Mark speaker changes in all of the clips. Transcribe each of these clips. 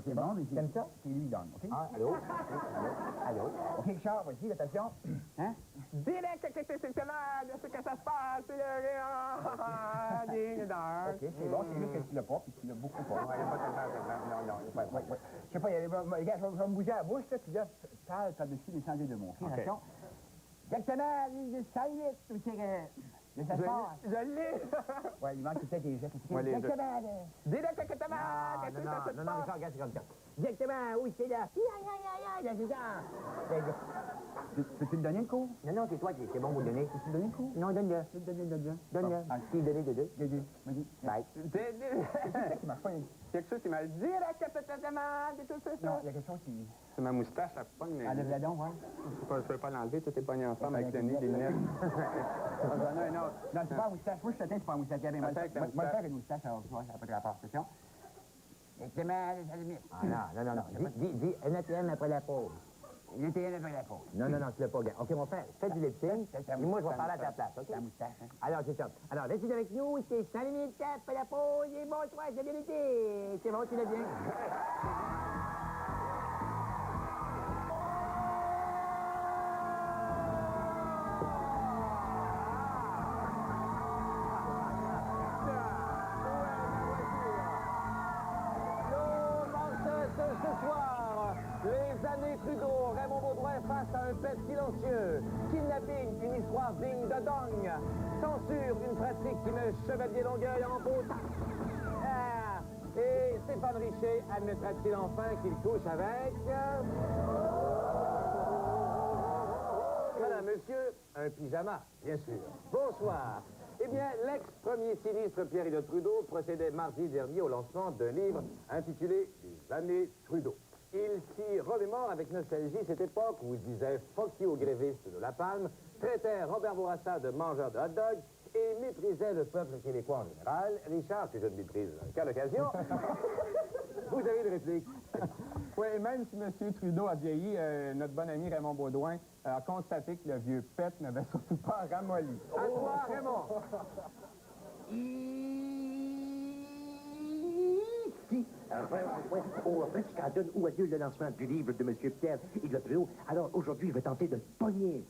Speaker 1: C'est bon, mais
Speaker 2: T'aimes ça?
Speaker 1: c'est lui qui gagne, OK?
Speaker 2: Ah, allô? Allô?
Speaker 1: OK, Richard, vas-y, attention. Hein?
Speaker 3: Direct que c'est là, de ce que ça se passe, ding dong.
Speaker 1: OK, c'est bon, c'est juste que tu l'as pas, puis tu l'as beaucoup pas.
Speaker 3: Ouais, il n'y a pas tellement, non, il n'y a pas.
Speaker 1: Ouais. Je sais pas, regarde, je vais me bouger la bouche, là, puis là, parle par-dessus les changer de mots. OK, attention. Exactement, ça y est, tu sais que ça se passe.
Speaker 3: Je l'ai!
Speaker 1: Ouais, il manque peut-être des gestes.
Speaker 3: Ouais, les
Speaker 1: Exactement.
Speaker 3: Direct que c'est là, que ça se
Speaker 2: non,
Speaker 3: passe.
Speaker 2: Richard, regarde, c'est comme ça. Exactement, oui, c'est là. Là, c'est ça.
Speaker 1: Peux-tu me donner le coup?
Speaker 2: Non, c'est toi qui c'est bon, vous le donnez.
Speaker 1: Peux-tu me donner le coup?
Speaker 2: Non, donne-le. Donne-le.
Speaker 1: Ah,
Speaker 2: Qui donne de deux?
Speaker 1: Vas-y.
Speaker 2: Bye.
Speaker 1: C'est ça qui marche pas.
Speaker 3: Quelque chose qui m'a dit, direct que c'est là, et tout ça.
Speaker 1: Non, il y a quelque chose qui...
Speaker 3: C'est ma moustache, ça pogne, mais
Speaker 1: Enlève-la donc, ouais.
Speaker 3: je peux pas l'enlever, tout est pogné ensemble avec le nez, les lunettes.
Speaker 1: J'en ai un autre. Non, c'est pas un moustache. Moi, je t'attends, c'est pas un moustache. Moi,
Speaker 3: Attends,
Speaker 1: faire une moustache, alors, tu vois, ça n'a pas de rapport. Attention. Exactement, ça limite.
Speaker 2: Ah, non. Dis un ATM après la pause.
Speaker 1: Il était après la pause.
Speaker 2: Non, tu l'as pas gagné. OK, mon frère, fais du lip sync.
Speaker 1: C'est
Speaker 2: Et moi, je vais parler à ta place, OK?
Speaker 1: C'est la moustache, hein.
Speaker 2: Alors, c'est ça. Alors, restez avec nous, c'est 5 minutes après la pause. Et bonsoir, c'est bien été. C'est bon, tu l'as bien.
Speaker 4: Ce soir, les années Trudeau, Raymond Baudouin face à un fait silencieux. Kidnapping, une histoire digne de Dong. Censure, une pratique qui met Chevalier Longueuil en beau temps. Et Stéphane Richer admettra-t-il enfin qu'il couche avec... Madame, monsieur, un pyjama, bien sûr. Bonsoir. Eh bien, l'ex-premier sinistre Pierre-Éliott Trudeau procédait mardi dernier au lancement d'un livre intitulé « Les années Trudeau ». Il s'y remémore avec nostalgie cette époque où il disait « fuck you aux grévistes de La Palme », traitait Robert Bourassa de mangeur de hot-dog et méprisait le peuple québécois en général. Richard, que je ne méprise qu'à l'occasion, vous avez une réplique.
Speaker 3: Oui, et même si M. Trudeau a vieilli, notre bon ami Raymond Baudouin a constaté que le vieux pet n'avait surtout pas ramolli.
Speaker 4: À toi, Raymond.
Speaker 2: Au petit canton où a lieu le lancement du livre de M. Pierre-Éliott Trudeau. Alors, aujourd'hui, je vais tenter de pogner.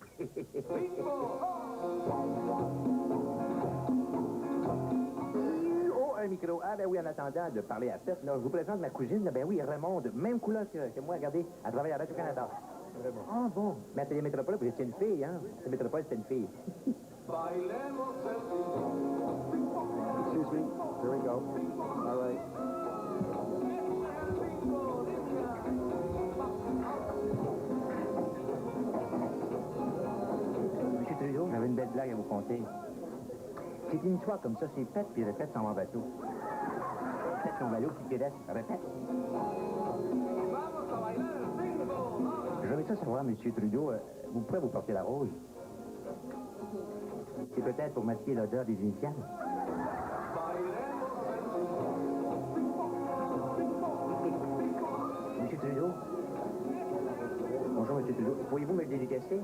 Speaker 2: Un micro. Ah, ben oui, en attendant de parler à Steph, là, je vous présente ma cousine, ben oui, Raymond, même couleur que moi, regardez, elle travaille à Radio-Canada. Ah bon, mais à Télémétropole, vous étiez une fille, hein? Télémétropole, c'était une fille.
Speaker 3: Excuse me. Here we go. All right.
Speaker 2: Monsieur Trudeau, j'avais une belle blague à vous conter. C'est une histoire comme ça, c'est pète, puis répète sans mon bateau. Pète son bateau, puis que laisse, répète. J'aimerais ça savoir, Monsieur Trudeau, vous pourrez vous porter la rose. C'est peut-être pour masquer l'odeur des initiales. Monsieur Trudeau? Bonjour, Monsieur Trudeau. Pourriez-vous me le dédicacer?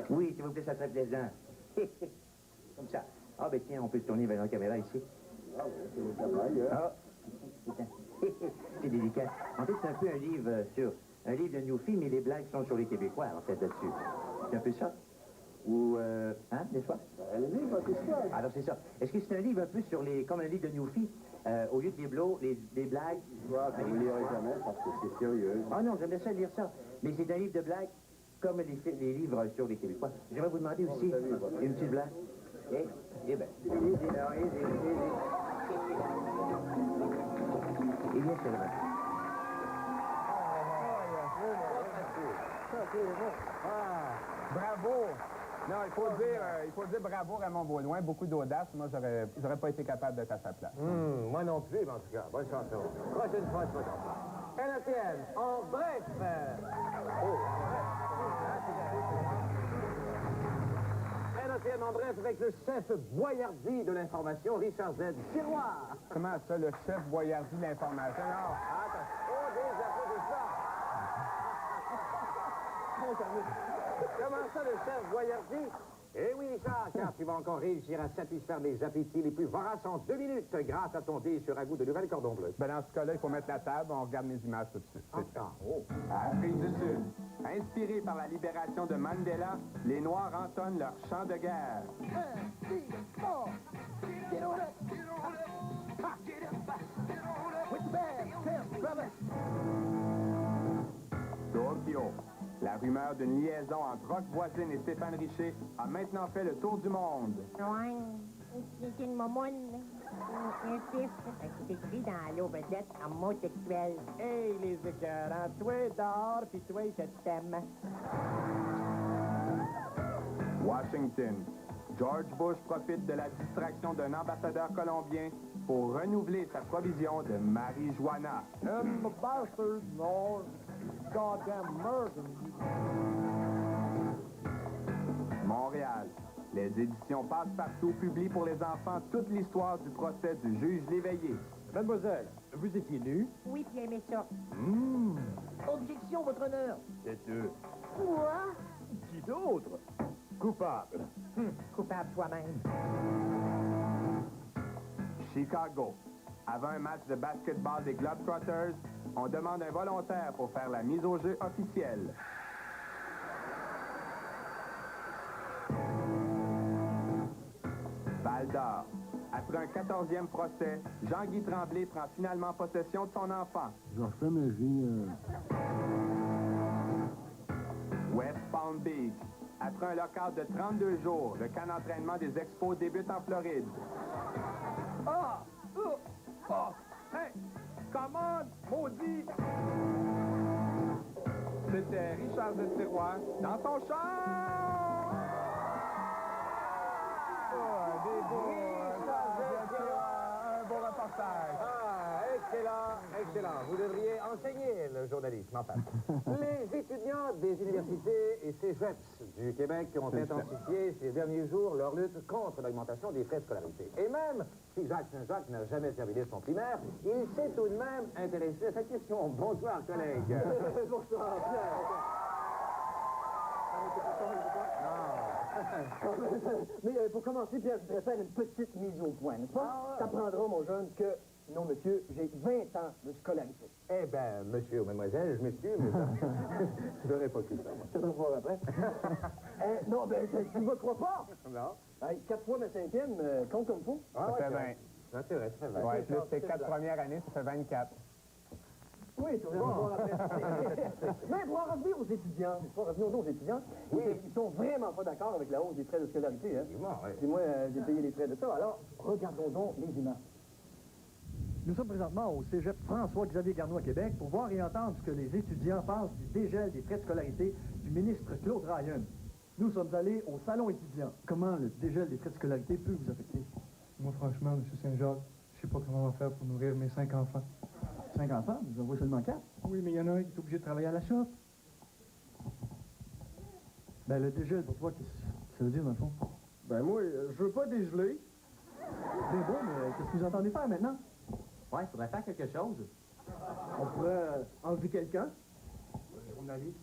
Speaker 2: Oui, s'il vous plaît, ça serait plaisant. Comme ça. Ah, ben tiens, on peut se tourner vers la caméra ici. Ah, c'est délicat. En fait, c'est un peu un livre un livre de Newfie, mais les blagues sont sur les Québécois, en fait, là-dessus. C'est un peu ça? Ou, hein, n'est-ce pas? Alors, c'est ça. Est-ce que c'est un livre un peu sur comme un livre de Newfie? Au lieu des des blagues...
Speaker 5: Vous ne lirez jamais parce que c'est sérieux.
Speaker 2: Ah non, j'aimerais ça lire ça. Mais c'est un livre de blagues comme les livres sur les Québécois. J'aimerais vous demander aussi une petite blague. Eh bien, Eh bien, c'est vrai.
Speaker 3: Bravo! Non, il faut dire bravo Raymond Baudouin, beaucoup d'audace. Moi, j'aurais pas été capable d'être à sa place.
Speaker 4: Moi non plus, mais en tout cas, bonne chanson. Prochaine fois, c'est pas comme ça. LATM, en bref. LATM en bref avec le chef Boyardi de l'information, Richard Z. Tiroir.
Speaker 3: Comment ça, le chef Boyardi de l'information? Non.
Speaker 4: Attends, des applaudissements. Comment ça, le chef Boyardi? Eh oui, Richard, car tu vas encore réussir à satisfaire mes appétits les plus voraces en 2 minutes grâce à ton dé sur un goût de nouvelle cordon bleu.
Speaker 3: Ben, dans ce cas-là, il faut mettre la table, on regarde mes images tout de suite. C'est ça. Afrique du Sud. Inspirés par la libération de Mandela, les Noirs entonnent leur chant de guerre. Tokyo. La rumeur d'une liaison entre Rock Voisine et Stéphane Richer a maintenant fait le tour du monde.
Speaker 6: Ouais, c'est une momoune. Un fils qui écrit dans l'eau vedette homosexuel.
Speaker 1: Hey, les écœurants, toi dehors, puis toi, je t'aime.
Speaker 3: Washington. George Bush profite de la distraction d'un ambassadeur colombien pour renouveler sa provision de marijuana.
Speaker 1: Bastard, no. Goddamn murder.
Speaker 3: Montréal. Les éditions Passe-Partout publient pour les enfants toute l'histoire du procès du juge Léveillé.
Speaker 1: Mademoiselle, vous étiez nue?
Speaker 6: Oui, puis aimé ça.
Speaker 1: Objection, votre honneur.
Speaker 5: C'est eux.
Speaker 6: Quoi?
Speaker 1: Qui d'autre? Coupable.
Speaker 6: Coupable toi-même.
Speaker 3: Chicago. Avant un match de basketball des Globetrotters, on demande un volontaire pour faire la mise au jeu officielle. Val d'Or. Après un 14e procès, Jean-Guy Tremblay prend finalement possession de son enfant.
Speaker 5: Je refais ma vie.
Speaker 3: West Palm Beach. Après un lockout de 32 jours, le camp d'entraînement des Expos débute en Floride.
Speaker 1: Hey! Commande, maudit!
Speaker 3: C'était Richard de Tiroir dans son char! Un beau reportage.
Speaker 4: Ah, excellent, excellent. Vous devriez enseigner le journalisme, enfin. Les étudiants des universités et cégeps du Québec ont intensifié ces derniers jours leur lutte contre l'augmentation des frais de scolarité. Et même si Jacques Saint-Jacques n'a jamais terminé son primaire, il s'est tout de même intéressé à cette question. Bonsoir, collègue. Bonsoir, Pierre.
Speaker 7: Mais pour commencer, Pierre, je voudrais faire une petite mise au point, n'est-ce pas? T'apprendras, mon jeune, que, non, monsieur, j'ai 20 ans de scolarité.
Speaker 4: Eh bien, monsieur ou mademoiselle, je m'excuse, mais je n'aurais pas cru ça, moi.
Speaker 7: Tu vas voir après. Non, ben, tu ne me crois pas?
Speaker 4: Non.
Speaker 7: 4 fois ma 5e, compte comme faut.
Speaker 4: Ah,
Speaker 3: Ça fait
Speaker 4: ouais,
Speaker 3: 20.
Speaker 4: c'est vrai, c'est vrai, c'est vrai.
Speaker 3: Ouais, plus tes 4 premières années, ça fait 24.
Speaker 7: Oui, tu vas voir après. Mais pour en revenir aux étudiants, ils sont vraiment pas d'accord avec la hausse des frais de scolarité, hein?
Speaker 4: Effectivement, oui.
Speaker 7: Puis moi, j'ai payé les frais de ça. Alors, regardons donc les images.
Speaker 8: Nous sommes présentement au cégep François-Xavier Garneau à Québec pour voir et entendre ce que les étudiants pensent du dégel des frais de scolarité du ministre Claude Ryan. Nous sommes allés au salon étudiant. Comment le dégel des frais de scolarité peut vous affecter?
Speaker 9: Moi, franchement, M. Saint-Jacques, je sais pas comment on va faire pour nourrir mes 5 enfants.
Speaker 8: 5 enfants? Vous en voyez seulement 4?
Speaker 9: Oui, mais il y en a un qui est obligé de travailler à la shop.
Speaker 8: Ben, le dégel, pour toi, qu'est-ce que ça veut dire, dans le fond?
Speaker 9: Ben moi, je veux pas dégeler.
Speaker 8: C'est bon, mais qu'est-ce que vous entendez faire maintenant?
Speaker 2: Ouais, il faudrait faire quelque chose.
Speaker 7: On pourrait enlever quelqu'un.
Speaker 9: Journaliste.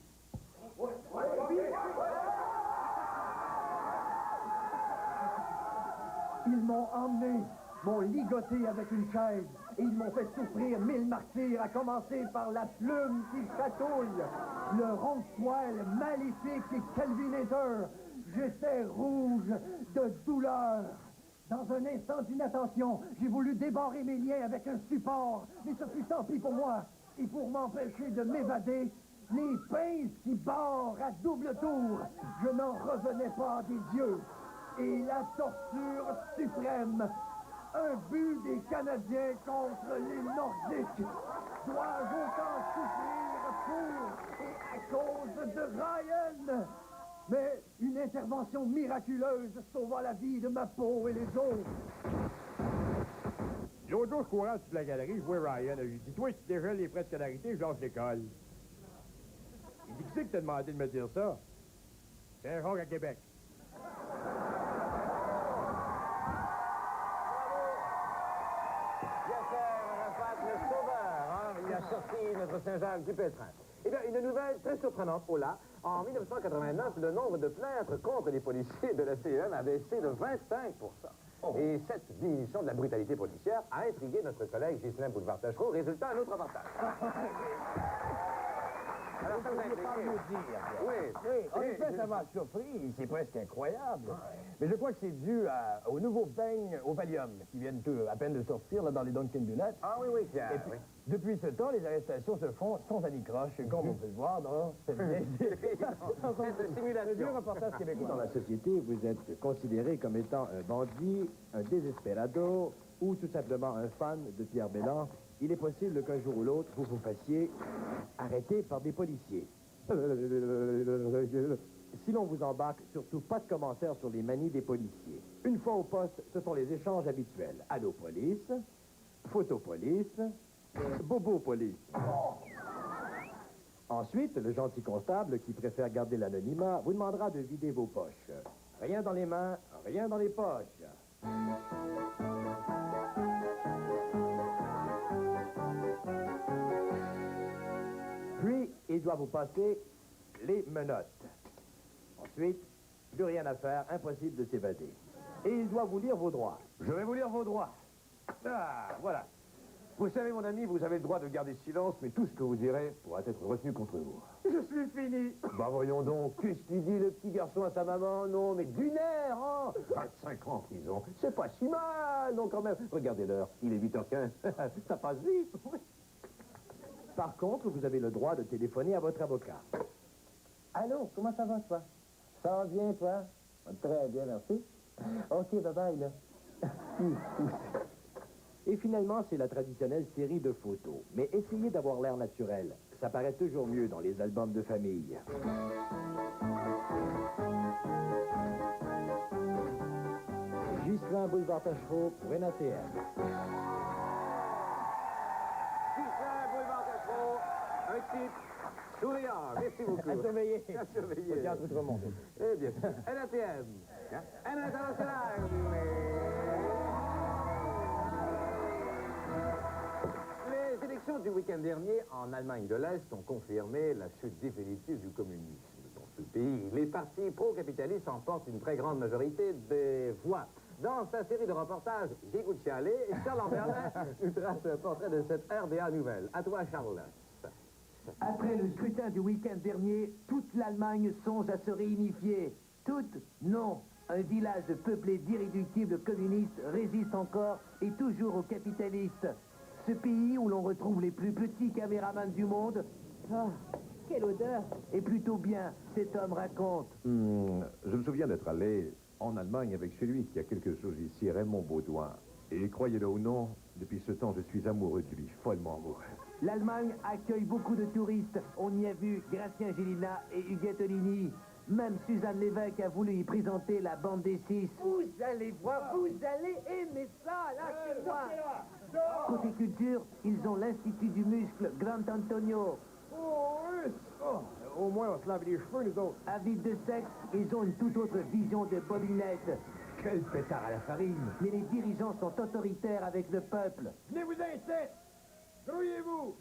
Speaker 8: Ils m'ont emmené, m'ont ligoté avec une chaise et ils m'ont fait souffrir 1000 martyrs, à commencer par la plume qui chatouille, le ronde-poil maléfique et calvinateur. J'étais rouge de douleur. Dans un instant d'inattention, j'ai voulu débarrer mes liens avec un support, mais ce fut tant pis pour moi. Et pour m'empêcher de m'évader, les pinces qui barrent à double tour, je n'en revenais pas des yeux. Et la torture suprême, un but des Canadiens contre les Nordiques. Dois-je autant souffrir pour et à cause de Ryan? Mais une intervention miraculeuse sauva la vie de ma peau et les autres.
Speaker 1: L'autre jour, je courais sur la galerie, je vois Ryan. Je lui dis, toi, tu dégèles les frais de scolarité, je lâche l'école. Il dit, qui c'est que t'a demandé de me dire ça? C'est un à Québec.
Speaker 4: Yasser Arafat, le sauveur, hein? Il a sorti notre Saint-Jacques du pétrin. Eh bien, une nouvelle très surprenante, Ola. En 1989, le nombre de plaintes contre les policiers de la CEM a baissé de 25%. Et cette diminution de la brutalité policière a intrigué notre collègue Ghislain Boulevard-Tachereau. Résultat, un autre reportage. Alors, ça vous a intrigué?
Speaker 7: Oui, en effet, ça m'a surpris. C'est presque incroyable. Mais je crois que c'est dû au nouveau beigne au Valium, qui viennent à peine de sortir là, dans les Dunkin' Donuts.
Speaker 4: Ah oui, oui, Pierre.
Speaker 7: Et puis, depuis ce temps, les arrestations se font sans anicroche, comme on peut le voir dans cette vieille...
Speaker 4: Cette simulation.
Speaker 7: Le vieux reportage
Speaker 1: Dans
Speaker 7: québécois.
Speaker 1: la société, vous êtes considéré comme étant un bandit, un désespérado ou tout simplement un fan de Pierre Belland. Il est possible qu'un jour ou l'autre, vous vous fassiez arrêter par des policiers. Si l'on vous embarque, surtout pas de commentaires sur les manies des policiers. Une fois au poste, ce sont les échanges habituels. Allô police, photo police, bobo police. Ensuite, le gentil constable qui préfère garder l'anonymat vous demandera de vider vos poches. Rien dans les mains, rien dans les poches. Puis, il doit vous passer les menottes. Ensuite, plus rien à faire, impossible de s'évader. Et il doit vous lire vos droits. Je vais vous lire vos droits. Ah, voilà. Vous savez, mon ami, vous avez le droit de garder silence, mais tout ce que vous direz pourra être retenu contre vous. Je suis fini. Bah voyons donc, qu'est-ce qu'il dit le petit garçon à sa maman? Non, mais d'une heure, hein 25 ans en prison, c'est pas si mal, non quand même. Regardez l'heure, il est 8h15, ça passe vite. Par contre, vous avez le droit de téléphoner à votre avocat.
Speaker 2: Allô, comment ça va, toi? Ça va bien, toi? Très bien, merci. OK, bye-bye, là.
Speaker 1: Et finalement, c'est la traditionnelle série de photos. Mais essayez d'avoir l'air naturel. Ça paraît toujours mieux dans les albums de famille. Ghislain Boulevard-Tachereau pour NATM.
Speaker 4: Ghislain Boulevard-Tachereau, un type souriant. Merci beaucoup.
Speaker 7: À surveiller.
Speaker 4: À surveiller.
Speaker 7: Regarde tout remonter.
Speaker 4: Eh bien, NATM. Un international. Les élections du week-end dernier en Allemagne de l'Est ont confirmé la chute définitive du communisme dans ce pays. Les partis pro-capitalistes emportent une très grande majorité des voix. Dans sa série de reportages, J'écoute chialer, Charles Amberlin nous trace un portrait de cette RDA nouvelle. À toi, Charles.
Speaker 10: Après le scrutin du week-end dernier, toute l'Allemagne songe à se réunifier. Toute? Non. Un village peuplé d'irréductibles communistes résiste encore et toujours aux capitalistes. Ce pays où l'on retrouve les plus petits caméramans du monde... Ah, quelle odeur! Et plutôt bien, cet homme raconte.
Speaker 11: Je me souviens d'être allé en Allemagne avec celui qui a quelque chose ici, Raymond Baudouin. Et croyez-le ou non, depuis ce temps, je suis amoureux de lui, follement amoureux.
Speaker 10: L'Allemagne accueille beaucoup de touristes. On y a vu Gratien Gélina et Huguette Oligny. Même Suzanne Lévesque a voulu y présenter la bande des six.
Speaker 6: Vous allez voir, vous allez aimer ça, là, chez moi.
Speaker 10: Côté culture, ils ont l'Institut du muscle Grand Antonio.
Speaker 1: Oh, oui. Oh, au moins, on se lave les cheveux, nous autres.
Speaker 10: Avides de sexe, ils ont une toute autre vision de bobinette.
Speaker 1: Quel pétard à la farine.
Speaker 10: Mais les dirigeants sont autoritaires avec le peuple.
Speaker 1: Venez-vous ici. Grouillez-vous.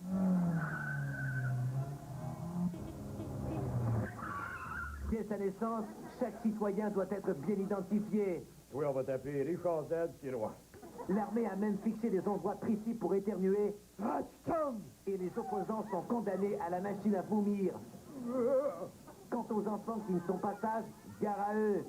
Speaker 10: Dès sa naissance, chaque citoyen doit être bien identifié.
Speaker 1: Oui, on va t'appeler Richard Z, Sirois.
Speaker 10: L'armée a même fixé des endroits précis pour éternuer.
Speaker 1: Ratsum!
Speaker 10: Et les opposants sont condamnés à la machine à vomir. Quant aux enfants qui ne sont pas sages, gare à eux.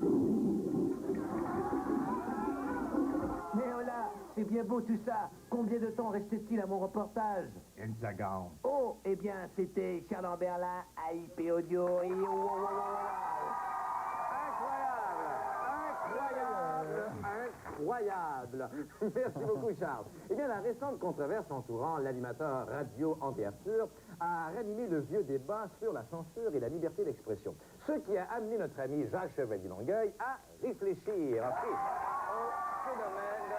Speaker 10: Mais oh là, c'est bien beau tout ça. Combien de temps restait-il à mon reportage?
Speaker 1: Une seconde.
Speaker 10: Oh, eh bien, c'était Charles Amberlin, AIP Audio et...
Speaker 4: Incroyable! Merci beaucoup, Charles. Eh bien, la récente controverse entourant l'animateur radio André Arthur a ranimé le vieux débat sur la censure et la liberté d'expression. Ce qui a amené notre ami Jacques Chevalier-Longueuil à réfléchir au phénomène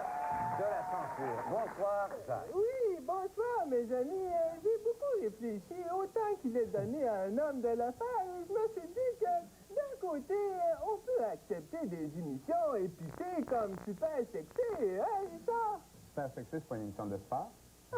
Speaker 4: de la censure. Bonsoir, Jacques.
Speaker 12: Oui, bonsoir, mes amis. J'ai beaucoup réfléchi. Autant qu'il est donné à un homme de l'affaire, je me suis dit que, d'un côté, on peut accepter des émissions épicées comme Super Sexy, hein, Richard?
Speaker 3: Super Sexy, c'est pas une émission de sport?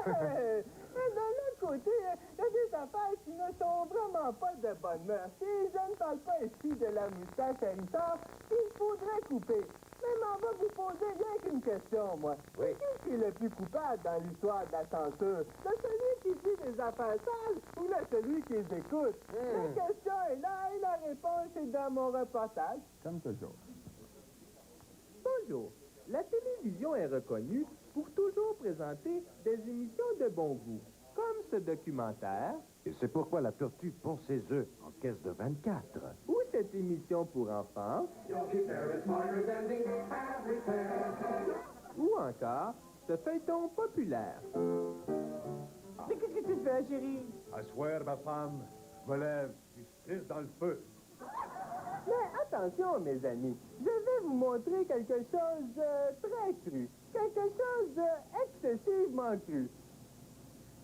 Speaker 12: Mais d'un autre côté, il y a des affaires qui ne sont vraiment pas de bonne mœurs. Et je ne parle pas ici de la moustache hérissante qu'il faudrait couper. Mais m'en va vous poser rien qu'une question, moi.
Speaker 4: Oui.
Speaker 12: Qui est le plus coupable dans l'histoire de la censure? Le celui qui dit des affaires sales ou le celui qui les écoute? La question est là et la réponse est dans mon reportage.
Speaker 3: Comme toujours.
Speaker 12: Bonjour. La télévision est reconnue pour toujours présenter des émissions de bon goût, comme ce documentaire,
Speaker 11: Et c'est pourquoi la tortue pond ses œufs en caisse de 24.
Speaker 12: ou cette émission pour enfants, ou encore ce feuilleton populaire. Mais qu'est-ce que tu fais, chérie?
Speaker 1: À soir, ma femme, me lève, puis je tire dans le feu.
Speaker 12: Mais attention, mes amis, je vais vous montrer quelque chose de très cru, quelque chose d'excessivement cru,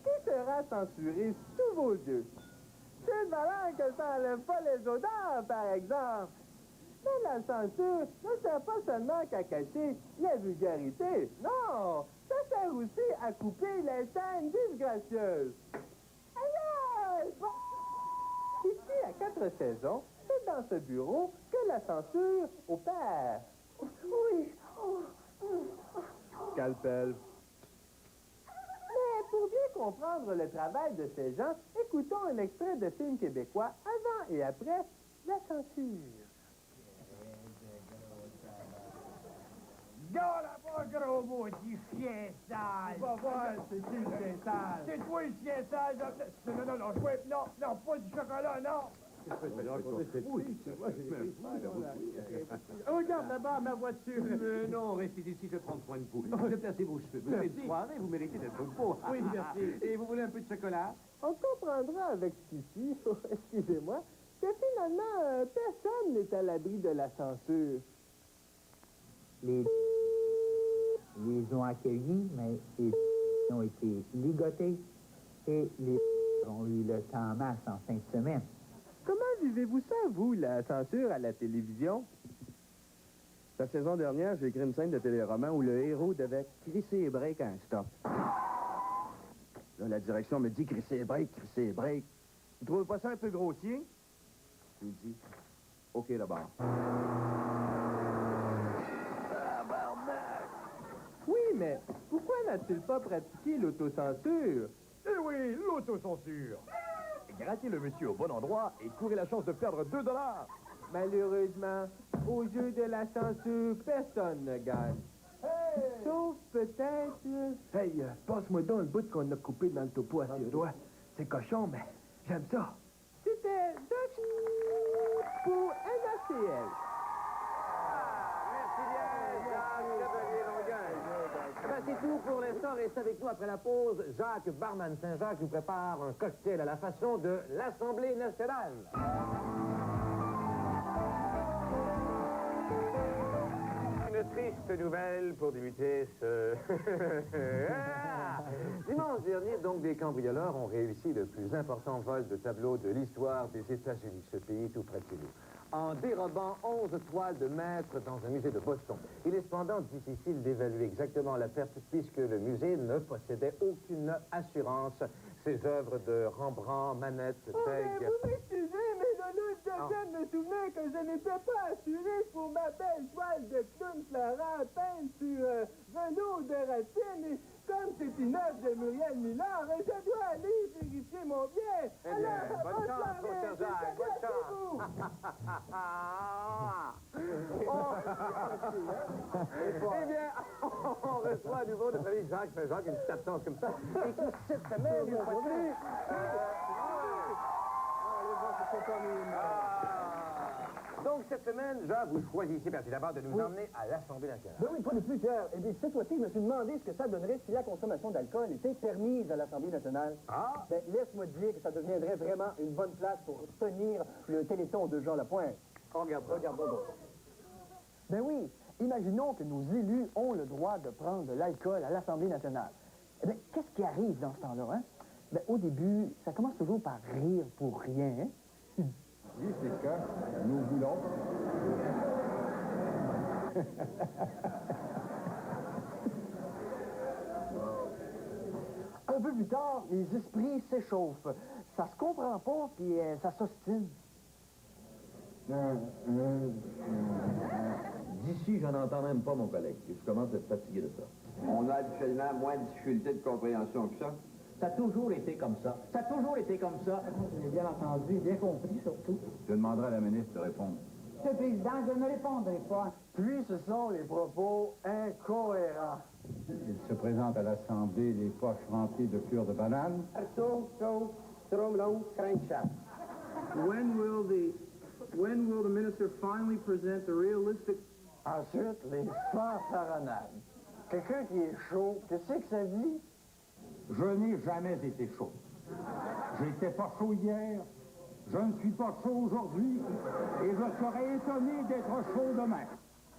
Speaker 12: qui sera censuré sous vos yeux. C'est valeur que ça n'enlève pas les odeurs, par exemple. Mais la censure ne sert pas seulement qu'à cacher la vulgarité. Non, ça sert aussi à couper les scènes disgracieuses. Aïe, aïe! Ici, à 4 saisons, c'est dans ce bureau que la censure opère. Oui.
Speaker 1: Scalpel.
Speaker 12: Mais pour bien comprendre le travail de ces gens, écoutons un extrait de film québécois avant et après la censure.
Speaker 1: Gars là-bas, gros maudit chien sale! Va voir, c'est qui le chien sale? C'est toi le chien sale! Non, non, pas du chocolat, non!
Speaker 2: Regarde là-bas ma voiture. Non, restez ici, je prends soin de vous. Déplacez vos cheveux. Vous avez une soirée, vous méritez d'être beau.
Speaker 12: Oui, merci.
Speaker 2: Et vous voulez un peu de chocolat?
Speaker 12: On comprendra avec ceci, excusez-moi, que finalement, personne n'est à l'abri de la censure.
Speaker 10: Les ont accueillis, mais ils ont été ligotés et les ont eu le temps en masse en fin de semaine.
Speaker 12: Comment vivez-vous ça, vous, la censure à la télévision?
Speaker 7: La saison dernière, j'ai écrit une scène de téléroman où le héros devait crisser les breaks à un stop. Là, la direction me dit crisser les breaks, crisser les breaks. Vous trouvez pas ça un peu grossier? Je lui dis, OK d'abord.
Speaker 12: Oui, mais pourquoi n'a-t-il pas pratiqué l'autocensure?
Speaker 1: Eh oui, l'autocensure! Grattez le monsieur au bon endroit et courez la chance de perdre 2 $.
Speaker 12: Malheureusement, au jeu de la censure, personne ne gagne. Sauf peut-être...
Speaker 8: Hey, passe-moi donc le bout qu'on a coupé dans le topo à Sirois. C'est cochon, mais j'aime ça.
Speaker 12: C'était Doc pour NACL.
Speaker 4: C'est tout pour l'instant. Reste avec nous après la pause. Jacques, barman Saint-Jacques, nous prépare un cocktail à la façon de l'Assemblée nationale. Une triste nouvelle pour débuter ce... Dimanche dernier, donc, des cambrioleurs ont réussi le plus important vol de tableau de l'histoire des États-Unis, ce pays tout près de chez nous, en dérobant 11 toiles de maître dans un musée de Boston. Il est cependant difficile d'évaluer exactement la perte puisque le musée ne possédait aucune assurance. Ces œuvres de Rembrandt, Manette,
Speaker 12: Oh, mais
Speaker 4: Degues...
Speaker 12: vous m'excusez, mais de l'autre de me souvenir que je n'étais pas assuré pour ma belle toile de Clune Florent peinte sur velours de Racine. Et comme c'est une œuvre de Muriel Miller, je dois aller vérifier mon bien.
Speaker 4: Eh bien, bonne chance, mon cher Jacques, bonne chance. Eh bien, on reçoit à nouveau notre ami Jacques Saint-Jacques, une petite absence comme ça, et qui, cette semaine, une fois de plus... Donc, cette semaine, Jacques, vous choisissez pertinemment de nous emmener à l'Assemblée nationale.
Speaker 7: Ben oui, pas de plus, Pierre. Eh bien, cette fois-ci, je me suis demandé ce que ça donnerait si la consommation d'alcool était permise à l'Assemblée nationale.
Speaker 4: Ah!
Speaker 7: Ben, laisse-moi te dire que ça deviendrait vraiment une bonne place pour tenir le téléthon de Jean Lapointe. Regardons donc. Ben oui, imaginons que nos élus ont le droit de prendre de l'alcool à l'Assemblée nationale. Eh bien, qu'est-ce qui arrive dans ce temps-là, hein? Ben, au début, ça commence toujours par rire pour rien, hein?
Speaker 3: Oui, c'est ce que nous voulons.
Speaker 7: un peu plus tard, les esprits s'échauffent. Ça se comprend pas, puis ça s'ostine.
Speaker 13: D'ici, j'en entends même pas, mon collègue. Je commence à être fatigué de ça.
Speaker 5: On a habituellement moins de difficultés de compréhension que ça.
Speaker 2: Ça a toujours été comme ça. Ça a toujours été comme ça.
Speaker 10: J'ai bien entendu, bien compris surtout.
Speaker 13: Je demanderai à la ministre de répondre.
Speaker 10: Monsieur le Président, je ne répondrai pas.
Speaker 7: Puis ce sont les propos incohérents.
Speaker 3: Il se présente à l'Assemblée les poches remplies de cure de banane.
Speaker 12: When will the minister finally present the realistic...
Speaker 7: Ensuite, les fanfaronades. Quelqu'un qui est chaud, qu'est-ce que ça dit?
Speaker 3: Je n'ai jamais été chaud. J'étais pas chaud hier, je ne suis pas chaud aujourd'hui, et je serais étonné d'être chaud demain.